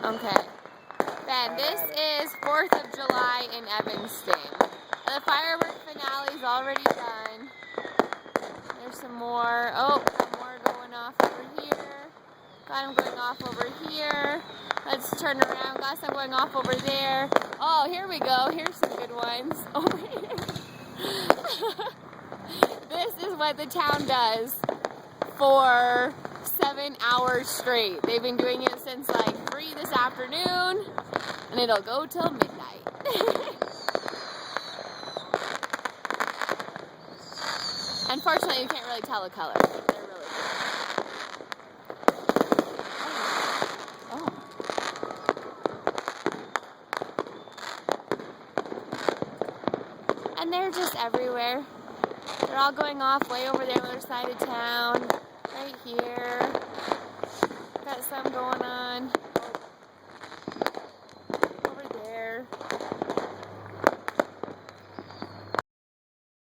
Okay. Ben, this is 4th of July in Evanston. The fireworks finale is already done. There's some more. Oh, some more going off over here. Got them going off over here. Let's turn around. Got some going off over there. Oh, here we go. Here's some good ones over here. This is what the town does for 7 hours straight. They've been doing it since like 3 this afternoon, and it'll go till midnight. Unfortunately, you can't really tell the color. They're really good. Oh. And they're just everywhere. They're all going off way over there on the other side of town. Right here. Got some going on.